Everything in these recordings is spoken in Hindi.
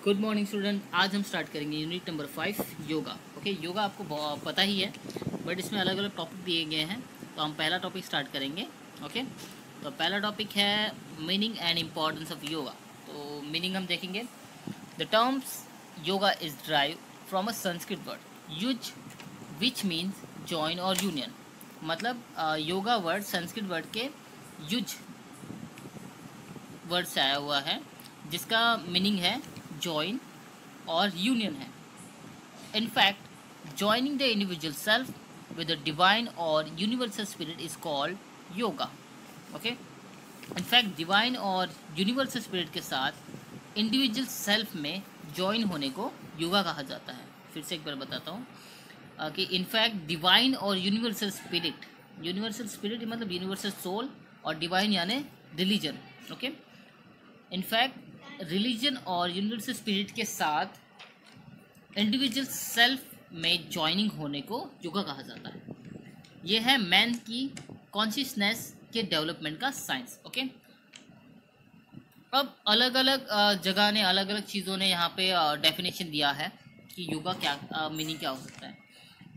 Good morning student. आज हम स्टार्ट करेंगे unit number 5 yoga. Okay, yoga आपको पता ही है, बट इसमें अलग अलग टॉपिक दिए गए हैं। तो हम पहला टॉपिक स्टार्ट करेंगे। ओके, तो पहला टॉपिक है meaning and importance of yoga. तो मीनिंग हम देखेंगे। The terms yoga is drive from a Sanskrit word use which means join और यूनियन। मतलब योगा वर्ड संस्कृत वर्ड के युज वर्ड से आया हुआ है, जिसका मीनिंग है जॉइन और यूनियन है। In fact, joining the individual self with the divine or universal spirit is called yoga. Okay? In fact, divine और universal spirit के साथ individual self में join होने को योगा कहा जाता है। फिर से एक बार बताता हूँ कि in fact divine और universal spirit मतलब universal soul और divine यानी religion. Okay? In fact, religion और यूनिवर्सल स्पिरिट के साथ इंडिविजुअल सेल्फ में ज्वाइनिंग होने को योगा कहा जाता है। यह है मैन की कॉन्शियसनेस के डेवलपमेंट का साइंस। ओके, अब अलग अलग जगह ने अलग अलग चीज़ों ने यहाँ पे डेफिनेशन दिया है कि योगा क्या मीनिंग क्या हो सकता है।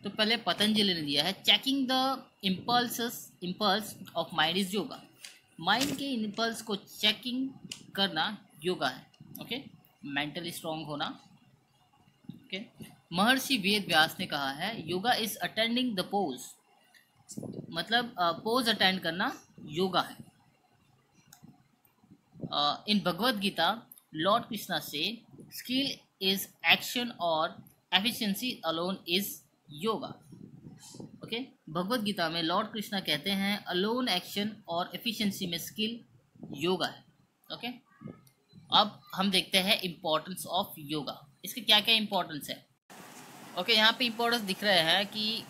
तो पहले पतंजलि ने दिया है, checking the impulse of mind is yoga. Mind के इम्पल्स को चेकिंग करना योगा है। ओके, मेंटली स्ट्रांग होना। ओके, महर्षि वेद व्यास ने कहा है yoga is attending the pose, मतलब पोज अटेंड करना योगा है। इन भगवद गीता लॉर्ड कृष्णा से स्किल इज एक्शन और efficiency alone is yoga. Okay, Bhagavad Gita में लॉर्ड कृष्णा कहते हैं अलोन एक्शन और एफिशिएंसी में स्किल योगा है। ओके, अब हम देखते हैं इम्पोर्टेंस ऑफ योगा। इसके क्या क्या इम्पोर्टेंस है। ओके, यहाँ पे इम्पोर्टेंस दिख रहे हैं कि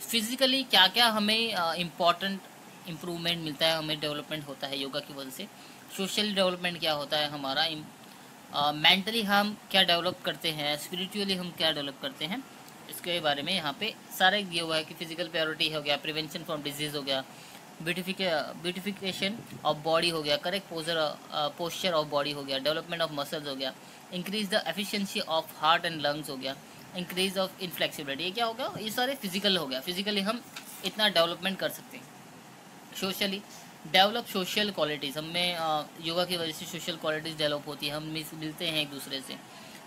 फिज़िकली क्या क्या हमें इम्पोर्टेंट इम्प्रूवमेंट मिलता है, हमें डेवलपमेंट होता है योगा की वजह से। सोशल डेवलपमेंट क्या होता है हमारा, मेंटली हम क्या डेवलप करते हैं, स्पिरिचुअली हम क्या डेवलप करते हैं, इसके बारे में यहाँ पे सारा दिया हुआ है कि फिजिकल प्योरिटी हो गया, प्रिवेंशन फ्रॉम डिजीज़ हो गया, ब्यूटिफिकेशन ऑफ बॉडी हो गया, करेक्ट पोस्चर ऑफ बॉडी हो गया, डेवलपमेंट ऑफ मसल्स हो गया, increase the efficiency of heart and lungs हो गया, इंक्रीज ऑफ इनफ्लेक्सिबिलिटी। ये क्या हो गया, ये सारे फिजिकल हो गया। फिजिकली हम इतना डेवलपमेंट कर सकते हैं। सोशली डेवलप सोशल क्वालिटीज़, हमें योगा की वजह से सोशल क्वालिटीज़ डेवलप होती है, हम मिलते हैं एक दूसरे से।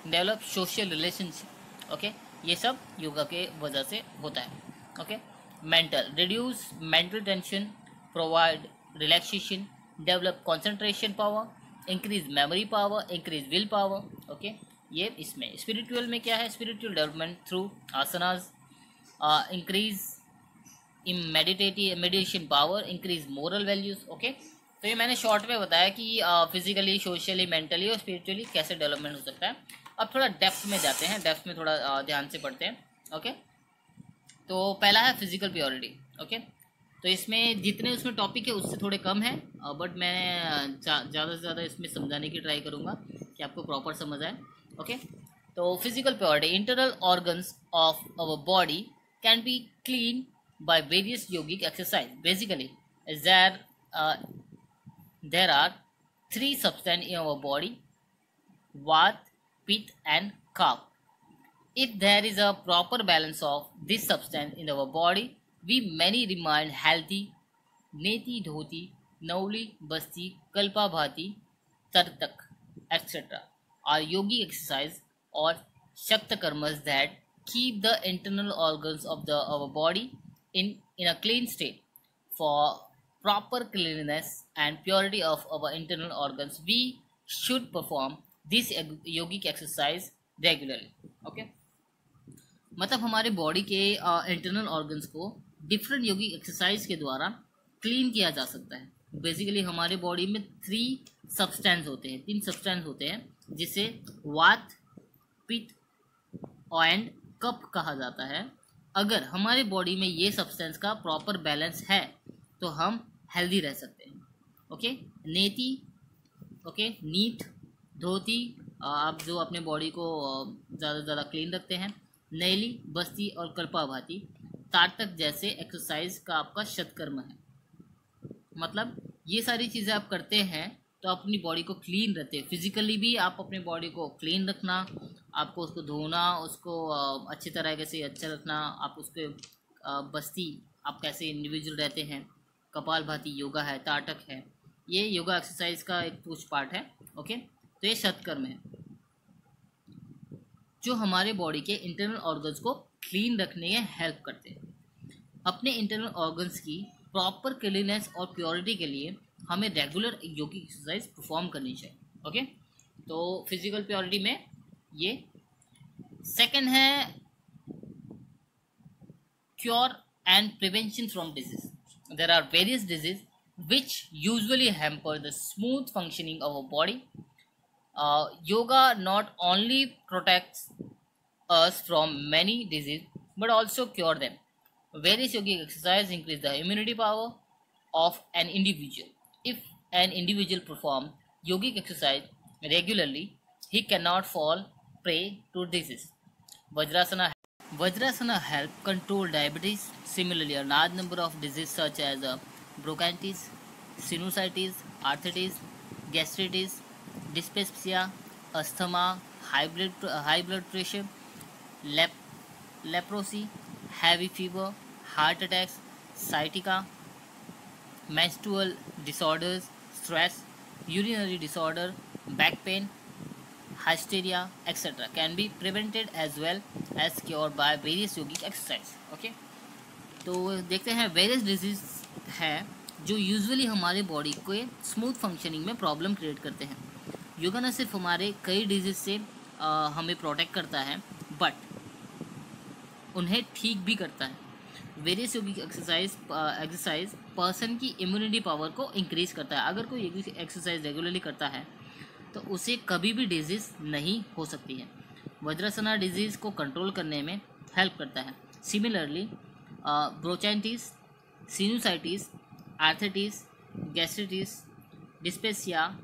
Develop social relationship. ओके, ये सब योगा के वजह से होता है। Okay, mental reduce mental tension, provide relaxation, develop concentration power, increase memory power, increase will power. Okay, ये इसमें। स्पिरिचुअल में क्या है, spiritual development through asanas, increase in meditation power, increase moral values. Okay, तो ये मैंने शॉर्ट में बताया कि फिजिकली, सोशली, मेंटली और स्पिरिचुअली कैसे डेवलपमेंट हो सकता है। अब थोड़ा डेप्थ में जाते हैं, डेप्थ में थोड़ा ध्यान से पढ़ते हैं। ओके, तो पहला है फिजिकल प्योरिटी। ओके, तो इसमें जितने उसमें टॉपिक है उससे थोड़े कम है, बट मैं ज़्यादा से ज़्यादा इसमें समझाने की ट्राई करूँगा कि आपको प्रॉपर समझ आए। ओके, तो physical purity, internal organs of our body can be clean by various yogic exercise. Basically, there are three substances in our body: Vata, Pitta, and Kapha. If there is a proper balance of this substance in our body, we many remain healthy. Neti, dhoti, nauli, basti, kalpabhati, tartak, etc. are yogic exercise or shakta karmas that keep the internal organs of our body in a clean state. For proper cleanliness and purity of our internal organs, we should perform this yogic exercise regularly. Okay, मतलब हमारे बॉडी के इंटरनल ऑर्गन्स को डिफरेंट योगिक एक्सरसाइज के द्वारा क्लीन किया जा सकता है। बेसिकली हमारे बॉडी में तीन सब्सटेंस होते हैं, जिसे वात, पित्त एंड कफ कहा जाता है। अगर हमारे बॉडी में ये सब्सटेंस का प्रॉपर बैलेंस है तो हम हेल्दी रह सकते हैं। ओके, नेति, ओके, नीट, धोती, आप जो अपने बॉडी को ज़्यादा से ज़्यादा क्लीन रखते हैं। नैली, बस्ती और कल्पाभाती, ताटक जैसे एक्सरसाइज का आपका शतकर्म है। मतलब ये सारी चीज़ें आप करते हैं तो अपनी बॉडी को क्लीन रखते हैं। फिजिकली भी आप अपनी बॉडी को क्लीन रखना, आपको उसको धोना, उसको अच्छी तरीके से अच्छा रखना, आप उसके बस्ती आप कैसे इंडिविजुअल रहते हैं, कपालभाति योगा है, ताटक है, ये योगा एक्सरसाइज का एक कुछ पार्ट है। ओके, तो ये सत्कर्म है जो हमारे बॉडी के इंटरनल ऑर्गन्स को क्लीन रखने में हेल्प करते हैं। अपने इंटरनल ऑर्गन्स की प्रॉपर क्लीननेस और प्योरिटी के लिए हमें रेगुलर योगिक एक्सरसाइज परफॉर्म करनी चाहिए। ओके, तो फिजिकल प्योरिटी में ये। सेकंड है cure and prevention from disease. There are various disease which usually hamper the smooth functioning of our body. Yoga not only protects us from many diseases but also cure them. Various yogic exercises increase the immunity power of an individual. If an individual performs yogic exercise regularly, he cannot fall prey to disease. Vajrasana help control diabetes. Similarly, a large number of diseases such as bronchitis, sinusitis, arthritis, gastritis, dyspepsia, asthma, high blood pressure, leprosy, heavy fever, heart attacks, sciatica, menstrual disorders, stress, urinary disorder, back pain, hysteria, etc. can be prevented as well as cured by various yogic exercise. Okay, तो देखते हैं वेरियस डिजीज है जो यूजुअली हमारे बॉडी को स्मूथ फंक्शनिंग में प्रॉब्लम क्रिएट करते हैं। योगा न सिर्फ हमारे कई डिजीज से हमें प्रोटेक्ट करता है बट उन्हें ठीक भी करता है। वेरियस योगिक एक्सरसाइज पर्सन की इम्यूनिटी पावर को इंक्रीज करता है। अगर कोई योगिक एक्सरसाइज रेगुलरली करता है तो उसे कभी भी डिजीज़ नहीं हो सकती है। वज्रासना डिजीज़ को कंट्रोल करने में हेल्प करता है। Similarly bronchitis, sinusitis, arthritis, gastritis, dyspepsia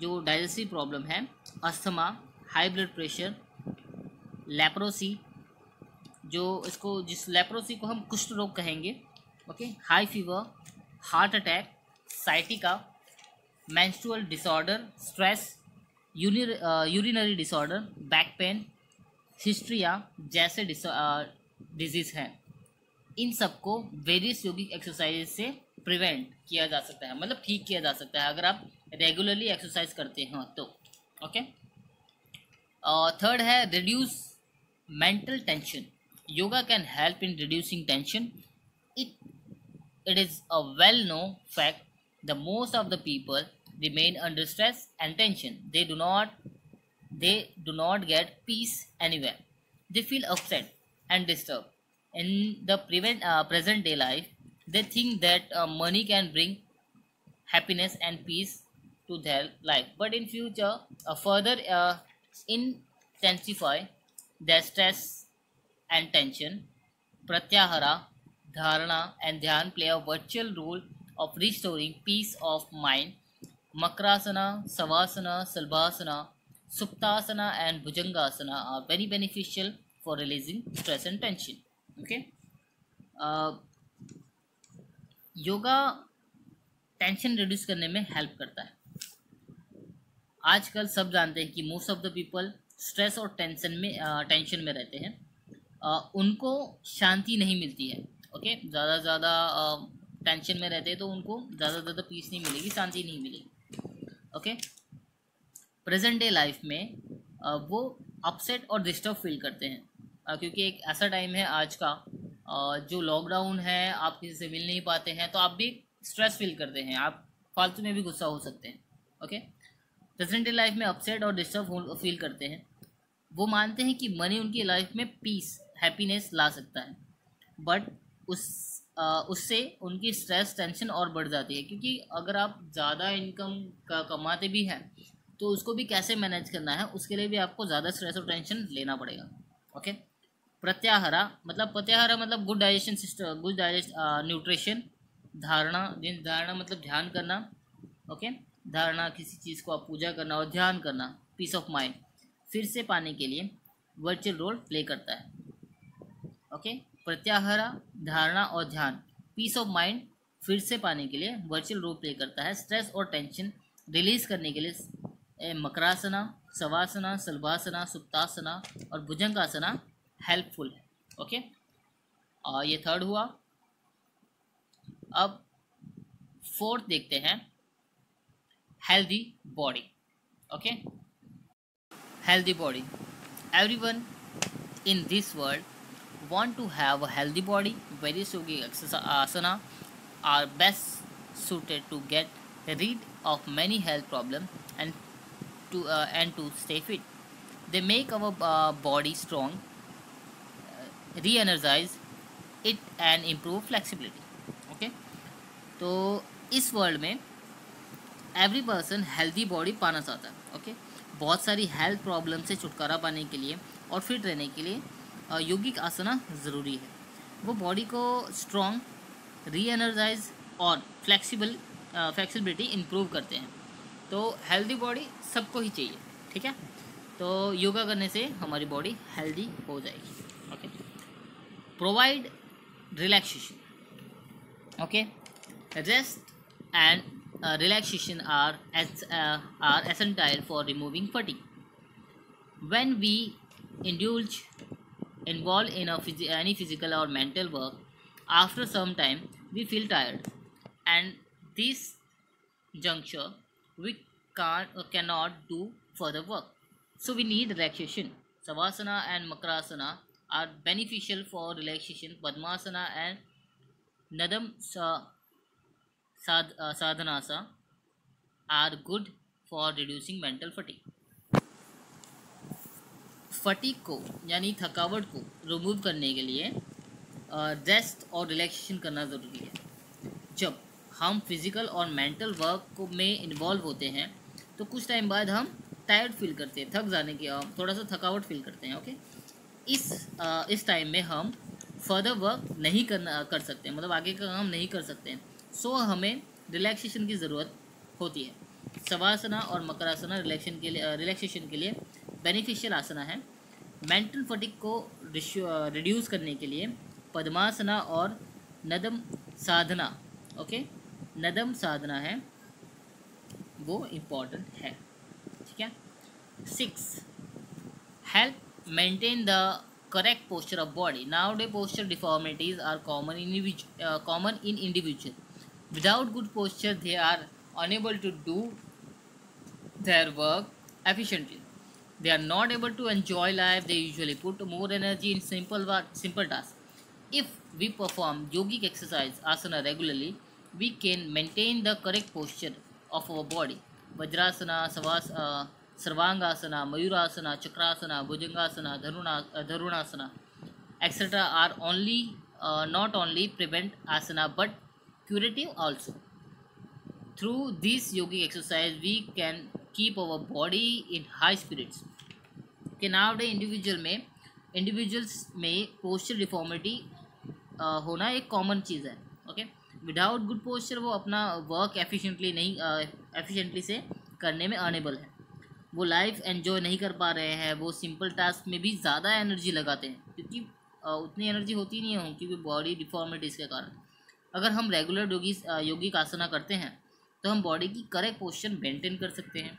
जो डाइजेस्टिव प्रॉब्लम है, asthma, high blood pressure, leprosy जिस लेप्रोसी को हम कुष्ठ रोग कहेंगे, okay, high fever, heart attack, sciatica, menstrual disorder, stress, urinary disorder, back pain, hysteria जैसे डिजीज़ हैं। इन सबको वेरियस योगिक एक्सरसाइज से प्रिवेंट किया जा सकता है, मतलब ठीक किया जा सकता है अगर आप रेगुलरली एक्सरसाइज करते हैं तो। ओके, थर्ड है reduce mental tension. Yoga can help in reducing tension. It is a well-known fact that most of the people remain under stress and tension. They do not get peace anywhere. They feel upset and disturbed. In the present day life, they think that money can bring happiness and peace to their life. But in future, further intensify their stress and tension. Pratyahara, dharana and dhyan play a virtual role of restoring peace of mind. Makrasana, Savasana, Salbhasana, Suptasana and Bhujangasana are very beneficial for releasing stress and tension. Okay, yoga tension reduce करने में हेल्प करता है। आजकल सब जानते हैं कि most of the people stress और टेंशन में रहते हैं, उनको शांति नहीं मिलती है। ओके, ज़्यादा से ज़्यादा टेंशन में रहते हैं तो उनको ज़्यादा से ज़्यादा पीस नहीं मिलेगी, शांति नहीं मिलेगी। ओके, प्रेजेंट डे लाइफ में वो अपसेट और डिस्टर्ब फील करते हैं, क्योंकि एक ऐसा टाइम है आज का जो लॉकडाउन है, आप किसी से मिल नहीं पाते हैं तो आप भी स्ट्रेस फील करते हैं, आप फालतू में भी गुस्सा हो सकते हैं। ओके, प्रेजेंट डे लाइफ में अपसेट और डिस्टर्ब फील करते हैं। वो मानते हैं कि मनी उनकी लाइफ में पीस, हैप्पीनेस ला सकता है, बट उससे उनकी स्ट्रेस टेंशन और बढ़ जाती है, क्योंकि अगर आप ज़्यादा इनकम कमाते भी हैं तो उसको भी कैसे मैनेज करना है, उसके लिए भी आपको ज़्यादा स्ट्रेस और टेंशन लेना पड़ेगा। ओके, प्रत्याहारा मतलब good digestion system, good nutrition. धारणा मतलब ध्यान करना। ओके, धारणा किसी चीज़ को आप पूजा करना और ध्यान करना, पीस ऑफ माइंड फिर से पाने के लिए वर्चुअल रोल प्ले करता है। ओके, प्रत्याहारा, धारणा और ध्यान पीस ऑफ माइंड फिर से पाने के लिए वर्चुअल रोल प्ले करता है। स्ट्रेस और टेंशन रिलीज करने के लिए मकरासना, शवासना, सल्वासना, सुप्तासना और भुजंगासना हेल्पफुल है। ओके, ये थर्ड हुआ। अब फोर्थ देखते हैं, healthy body. Okay, healthy body. Everyone in this world want to have a healthy body. Various yogic asana are best suited to get rid of many health problems and to stay fit. They make our body strong, re-energize it and improve flexibility. Okay, तो इस वर्ल्ड में एवरी पर्सन हेल्दी बॉडी पाना चाहता है। ओके, बहुत सारी हेल्थ प्रॉब्लम से छुटकारा पाने के लिए और फिट रहने के लिए योगिक आसना ज़रूरी है। वो बॉडी को स्ट्रॉन्ग, री एनर्जाइज और फ्लेक्सिबिलिटी इम्प्रूव करते हैं। तो हेल्दी बॉडी सबको ही चाहिए, ठीक है। तो योगा करने से हमारी बॉडी हेल्दी हो जाएगी। Okay, provide relaxation. Okay, rest and relaxation are essential for removing fatigue. When we involve in any physical or mental work, after some time we feel tired, and this juncture we cannot do further work. So we need relaxation. Savasana and Makrasana are beneficial for relaxation. Padmasana and Nadam sadhanasa are good for reducing mental fatigue. Fatigue को यानी थकावट को रिमूव करने के लिए रेस्ट और रिलैक्सेशन करना ज़रूरी है। जब हम फिज़िकल और मेंटल वर्क को में इन्वॉल्व होते हैं तो कुछ टाइम बाद हम टायर्ड फील करते हैं, थक जाने की थोड़ा सा थकावट फील करते हैं। ओके, इस टाइम में हम फर्दर वर्क नहीं कर सकते, मतलब आगे का काम नहीं कर सकते हैं। सो हमें रिलैक्सेशन की ज़रूरत होती है। शवासना और मकरासना रिलैक्सेशन के लिए बेनिफिशियल आसना है। मेंटल फटिग को रिड्यूस करने के लिए पद्मासना और नदम साधना, ओके, नदम साधना है वो इम्पॉर्टेंट है, ठीक है। 6, help maintain the correct posture of body. Nowadays posture deformities are common in individual. Without good posture they are unable to do their work efficiently. They are not able to enjoy life. They usually put more energy in simple tasks. If we perform yogic exercise asana regularly, we can maintain the correct posture of our body. Vajrasana, Sarvangasana, Mayurasana, Chakrasana, Bhujangasana, Dharunasana, etc. are not only prevent asana but curative also. Through this yogic exercise, we can keep our body in high spirits. Okay, nowadays individuals में posture deformity होना एक कॉमन चीज़ है। ओके, विदाउट गुड पोस्चर वो अपना वर्क एफिशिएंटली से करने में अनेबल है। वो लाइफ एंजॉय नहीं कर पा रहे हैं। वो सिंपल टास्क में भी ज़्यादा एनर्जी लगाते हैं क्योंकि उतनी एनर्जी होती नहीं है क्योंकि बॉडी डिफॉर्मिटीज़ के कारण। अगर हम रेगुलर योगिक आसना करते हैं तो हम बॉडी की करेक्ट पोस्चर मेंटेन कर सकते हैं।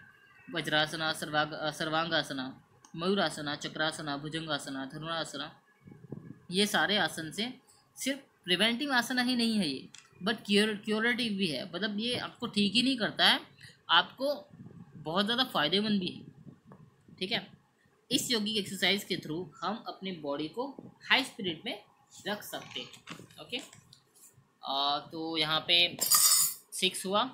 वज्रासना, सर्वांगासना, मयूरासना, चक्रासना, भुजंगासना, धनुरासना, ये सारे आसन से सिर्फ प्रिवेंटिव आसना ही नहीं है ये, बट क्योरेटिव भी है। मतलब ये आपको ठीक ही नहीं करता है, आपको बहुत ज़्यादा फ़ायदेमंद भी है, ठीक है। इस योगिक एक्सरसाइज के थ्रू हम अपनी बॉडी को हाई स्पिरिट में रख सकते हैं। ओके, तो यहाँ पे 6 हुआ।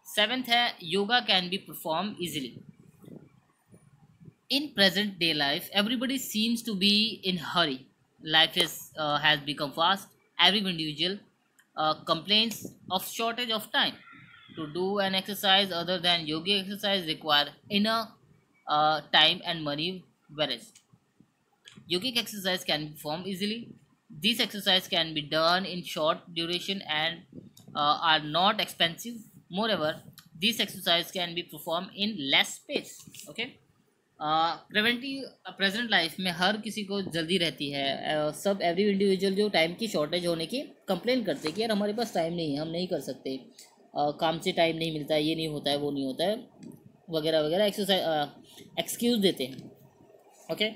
7th है yoga can be perform easily. In present day life, everybody seems to be in hurry. Life has become fast. Every individual complains of shortage of time. To do an exercise other than yoga exercise require inner time and money, whereas yogic exercise can be performed easily. These exercise can be done in short duration and are not expensive. Moreover, these exercise can be performed in less space. Okay. Present life में हर किसी को जल्दी रहती है। सब एवरी इंडिविजुअल जो टाइम की शॉर्टेज होने की कंप्लेन करते हैं कि यार हमारे पास टाइम नहीं है, हम नहीं कर सकते। काम से टाइम नहीं मिलता है, ये नहीं होता है, वो नहीं होता है, वगैरह वगैरह एक्सक्यूज़ देते हैं। ओके,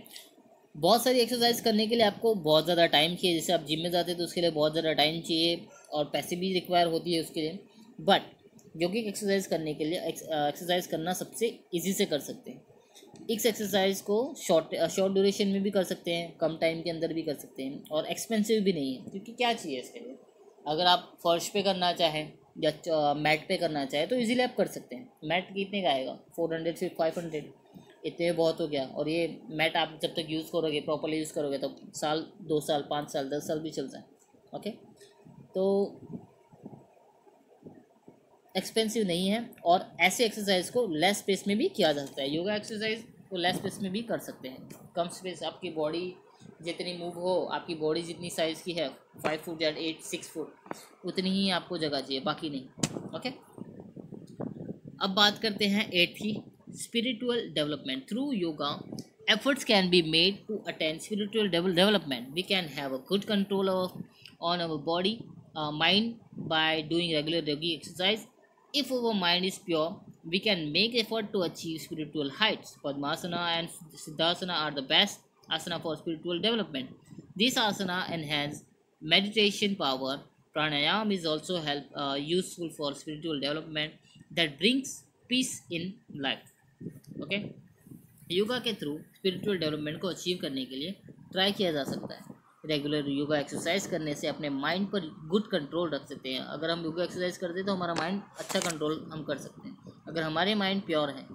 बहुत सारी एक्सरसाइज करने के लिए आपको बहुत ज़्यादा टाइम चाहिए। जैसे आप जिम में जाते हैं तो उसके लिए बहुत ज़्यादा टाइम चाहिए और पैसे भी रिक्वायर होती है उसके लिए। बट यौगिक एक्सरसाइज करने के लिए एक्सरसाइज करना सबसे इजी से कर सकते हैं। इस एक्सरसाइज को शॉर्ट ड्यूरेशन में भी कर सकते हैं, कम टाइम के अंदर भी कर सकते हैं, और एक्सपेंसिव भी नहीं है, क्योंकि क्या चाहिए इसके लिए, अगर आप फर्श पे करना चाहें या मैट पे करना चाहें तो इजीली आप कर सकते हैं। मैट कितने का आएगा, 400 से 500, इतने बहुत हो गया। और ये मैट आप जब तक यूज़ करोगे, प्रॉपरली यूज़ करोगे, तो साल 2 साल 5 साल 10 साल भी चलता है। ओके, तो एक्सपेंसिव नहीं है, और ऐसे एक्सरसाइज को लेस स्पेस में भी किया जा सकता है। योगा एक्सरसाइज को लेस स्पेस में भी कर सकते हैं। कम स्पेस, आपकी बॉडी जितनी मूव हो, आपकी बॉडी जितनी साइज़ की है, 5 फुट या 6 फुट, उतनी ही आपको जगह चाहिए, बाकी नहीं। ओके, अब बात करते हैं 8th, spiritual development. Through yoga, efforts can be made to attain spiritual development. We can have a good control on our body, mind, by doing regular yogic exercise. If our mind is pure, we can make effort to achieve spiritual heights. Padmasana and Siddhasana are the best asana for spiritual development. These asana enhance meditation power. Pranayam is also useful for spiritual development that brings peace in life. Okay, yoga के थ्रू स्पिरिचुअल डेवलपमेंट को अचीव करने के लिए ट्राई किया जा सकता है। रेगुलर योगा एक्सरसाइज करने से अपने माइंड पर गुड कंट्रोल रख सकते हैं। अगर हम योगा एक्सरसाइज करते हैं तो हमारा माइंड अच्छा कंट्रोल हम कर सकते हैं। अगर हमारे माइंड प्योर है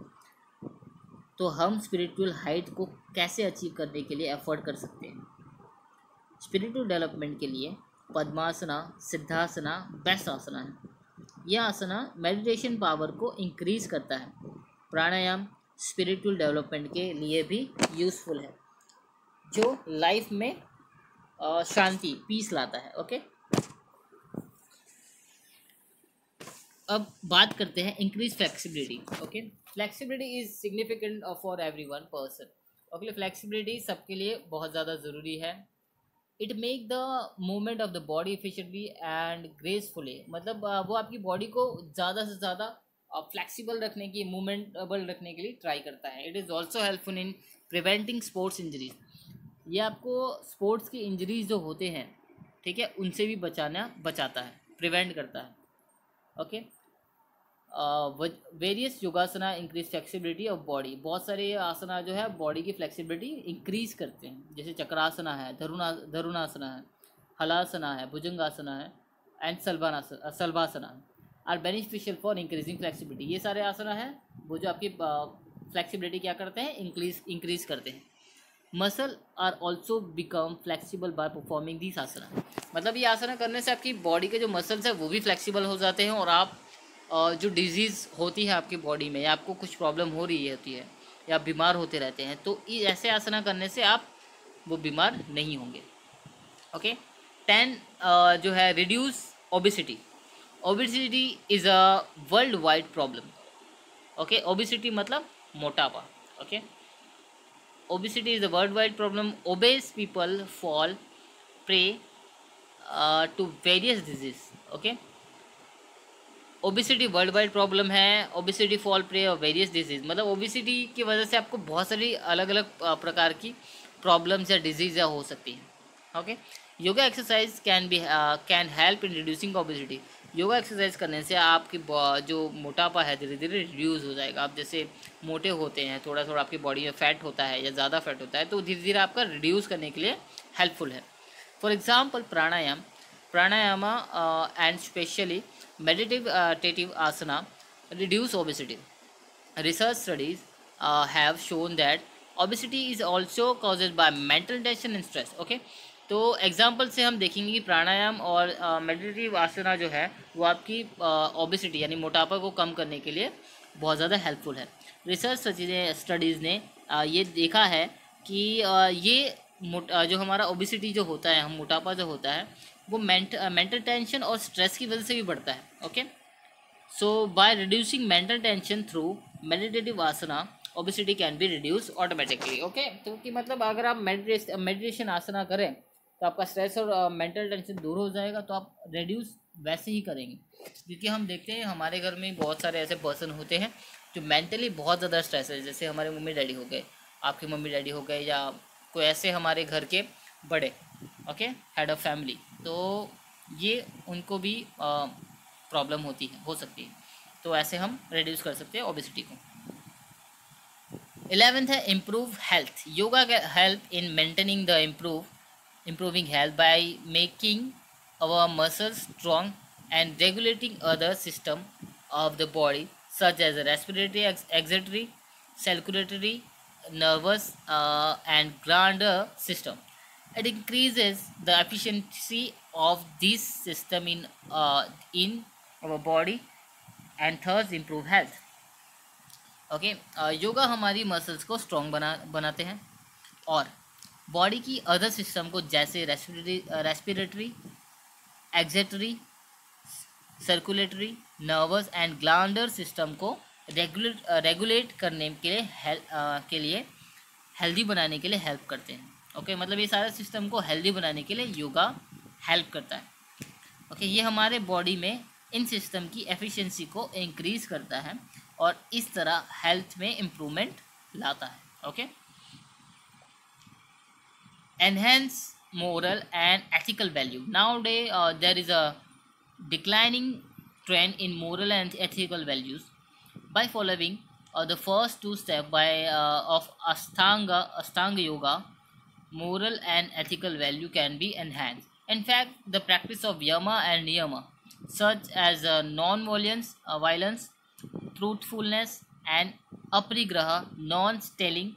तो हम स्पिरिचुअल हाइट को कैसे अचीव करने के लिए एफर्ट कर सकते हैं। स्पिरिचुअल डेवलपमेंट के लिए पद्मासना, सिद्धासना बेस्ट आसना है। यह आसना मेडिटेशन पावर को इंक्रीज करता है। प्राणायाम स्पिरिचुअल डेवलपमेंट के लिए भी यूज़फुल है, जो लाइफ में शांति, पीस लाता है। ओके, अब बात करते हैं increase flexibility. Okay, flexibility is significant for every one person. Okay, flexibility सबके लिए बहुत ज़्यादा ज़रूरी है। It make the movement of the body efficiently and gracefully. मतलब वो आपकी बॉडी को ज़्यादा से ज़्यादा फ्लेक्सिबल रखने की, मूवमेंटेबल रखने के लिए ट्राई करता है। It is also helpful in preventing sports injuries. ये आपको स्पोर्ट्स की इंजरीज जो होते हैं, ठीक है, उनसे भी बचाता है, प्रिवेंट करता है। Okay, various योगासना increase flexibility of body. बहुत सारे आसना जो है बॉडी की फ्लेक्सिबिलिटी इंक्रीज करते हैं, जैसे चक्रासना है, धरुणासना है, हलासना है, भुजंगासना है, एंड सल्वासना है, are beneficial for increasing flexibility. ये सारे आसना है वो जो आपकी फ्लेक्सिबिलिटी क्या करते हैं, इंक्रीज करते हैं। Muscle are also become flexible by performing this asana. मतलब ये आसना करने से आपकी बॉडी के जो मसल्स हैं वो भी फ्लेक्सिबल हो जाते हैं, और आप जो डिजीज़ होती है आपकी बॉडी में, या आपको कुछ प्रॉब्लम हो रही होती है, या आप बीमार होते रहते हैं, तो ऐसे आसना करने से आप वो बीमार नहीं होंगे। ओके, 10 जो है reduce obesity. Obesity is a world wide problem. Okay, obesity मतलब मोटापा। Okay, obesity is a world wide problem. Obese people fall prey to various disease. Okay, obesity world wide problem है। Obesity fall prey of various disease, मतलब ओबेसिटी की वजह से आपको बहुत सारी अलग अलग प्रकार की प्रॉब्लम्स या डिजीज़ हो सकती हैं। Okay, yoga exercise can help in reducing obesity. Yoga exercise करने से आपकी जो मोटापा है धीरे धीरे रिड्यूस हो जाएगा। आप जैसे मोटे होते हैं, थोड़ा थोड़ा आपकी बॉडी में फैट होता है या ज़्यादा फैट होता है, तो धीरे धीरे आपका रिड्यूस करने के लिए हेल्पफुल है। For example pranayama and specially meditative asana reduce obesity. Research studies have shown that obesity is also caused by mental tension and stress. Okay, तो एग्जाम्पल से हम देखेंगे कि प्राणायाम और मेडिटेटिव आसना जो है वो आपकी ओबेसिटी यानी मोटापा को कम करने के लिए बहुत ज़्यादा हेल्पफुल है। रिसर्च स्टडीज़ ने ये देखा है कि ये जो हमारा ओबेसिटी जो होता है, हम मोटापा जो होता है, वो मेंटल टेंशन और स्ट्रेस की वजह से भी बढ़ता है। Okay, so by reducing mental tension through meditative asana obesity can be reduce automatically. Okay, तो कि मतलब अगर आप मेडिटेशन आसना करें तो आपका स्ट्रेस और मेंटल टेंशन दूर हो जाएगा, तो आप रिड्यूस वैसे ही करेंगे, क्योंकि हम देखते हैं हमारे घर में बहुत सारे ऐसे पर्सन होते हैं जो मेंटली बहुत ज़्यादा स्ट्रेस है, जैसे हमारे मम्मी डैडी हो गए, आपके मम्मी डैडी हो गए, या कोई ऐसे हमारे घर के बड़े, ओके, हेड ऑफ़ फैमिली, तो ये उनको भी प्रॉब्लम होती है, हो सकती है, तो ऐसे हम रिड्यूस कर सकते हैं ओबेसिटी को। 11th है improve health. Yoga help in maintaining the improving health by making our muscles strong and regulating other system of the body such as the respiratory, excretory, circulatory, nervous, and glandular system. It increases the efficiency of this system in our body and thus improve health. Okay, yoga हमारी मसल्स को स्ट्रॉन्ग बनाते हैं और बॉडी की अदर सिस्टम को जैसे respiratory, excretory, circulatory, nervous and glandular system को रेगुलेट करने के लिए हेल्दी बनाने के लिए हेल्प करते हैं। ओके, मतलब ये सारे सिस्टम को हेल्दी बनाने के लिए योगा हेल्प करता है। ओके, ये हमारे बॉडी में इन सिस्टम की एफिशिएंसी को इंक्रीज करता है और इस तरह हेल्थ में इम्प्रूवमेंट लाता है। Okay, enhance moral and ethical value. Nowadays, there is a declining trend in moral and ethical values. By following the first two steps of Ashtanga Yoga, moral and ethical value can be enhanced. In fact, the practice of Yama and Niyama, such as non-violence, truthfulness, and aparigraha, non-stealing,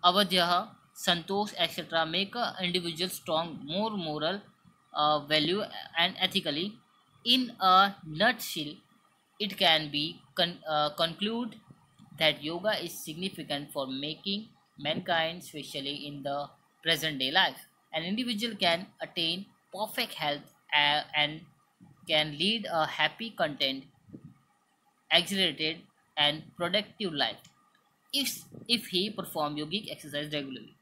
avadhyaha, santosh, etc., make a individual strong, more moral value and ethically. In a nutshell, it can be conclude that yoga is significant for making mankind, especially in the present day life. An individual can attain perfect health and can lead a happy, content, exhilarated, and productive life if he perform yogic exercise regularly.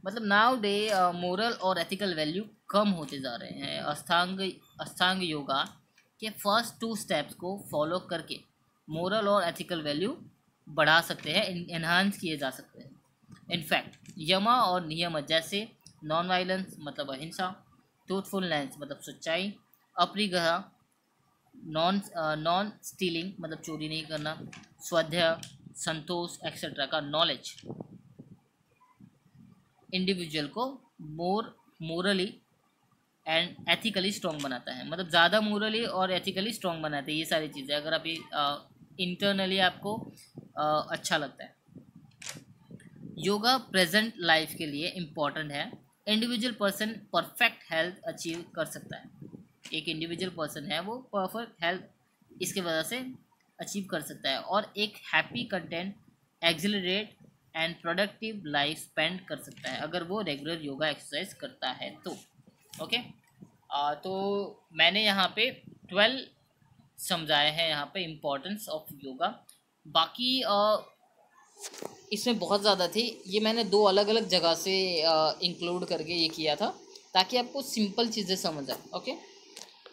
मतलब नाउ डे मोरल और एथिकल वैल्यू कम होते जा रहे हैं। अष्टांग योगा के फर्स्ट टू स्टेप्स को फॉलो करके मोरल और एथिकल वैल्यू बढ़ा सकते हैं, इन्हांस किए जा सकते हैं। इनफैक्ट यमा और नियम जैसे नॉन वायलेंस मतलब अहिंसा, ट्रूथफुलनेस मतलब सच्चाई, अपरिग्रह नॉन स्टीलिंग मतलब चोरी नहीं करना, स्वाध्याय, संतोष एक्सेट्रा का नॉलेज इंडिविजुअल को मोरली एंड एथिकली स्ट्रॉन्ग बनाता है। मतलब ज़्यादा मोरली और एथिकली स्ट्रॉन्ग बनाते हैं ये सारी चीज़ें, अगर आप ये इंटरनली आपको अच्छा लगता है। योगा प्रेजेंट लाइफ के लिए इम्पॉर्टेंट है। Individual person perfect health achieve कर सकता है। एक इंडिविजुअल पर्सन है वो परफेक्ट हेल्थ इसके वजह से अचीव कर सकता है और एक happy, content, accelerate and productive life spend कर सकता है अगर वो रेगुलर योगा एक्सरसाइज करता है तो। ओके, तो मैंने यहाँ पे 12 समझाए हैं यहाँ पे इम्पोर्टेंस ऑफ योगा। बाकी इसमें बहुत ज़्यादा थी, ये मैंने 2 अलग अलग जगह से इंक्लूड करके ये किया था ताकि आपको सिंपल चीज़ें समझ आए। ओके,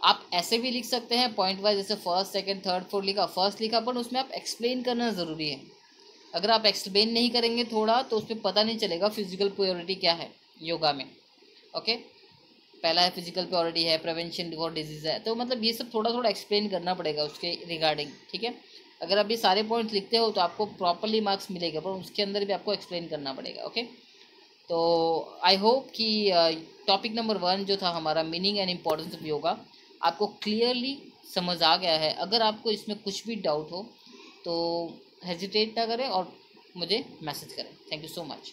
आप ऐसे भी लिख सकते हैं पॉइंट वाइज, जैसे फर्स्ट, सेकंड, थर्ड, फोर्थ लिखा, फर्स्ट लिखा, पर उसमें आप एक्सप्लेन करना ज़रूरी है। अगर आप एक्सप्लेन नहीं करेंगे थोड़ा तो उस पर पता नहीं चलेगा फिजिकल प्योरिटी क्या है योगा में। ओके, पहला है फिजिकल प्योरिटी है, प्रिवेंशन फॉर डिजीज़ है, तो मतलब ये सब थोड़ा थोड़ा एक्सप्लेन करना पड़ेगा उसके रिगार्डिंग। ठीक है, अगर आप ये सारे पॉइंट्स लिखते हो तो आपको प्रॉपरली मार्क्स मिलेगा, पर उसके अंदर भी आपको एक्सप्लेन करना पड़ेगा। ओके, तो आई होप कि टॉपिक नंबर 1 जो था हमारा meaning and importance of yoga आपको क्लियरली समझ आ गया है। अगर आपको इसमें कुछ भी डाउट हो तो हेजिटेट ना करें और मुझे मैसेज करें। Thank you so much.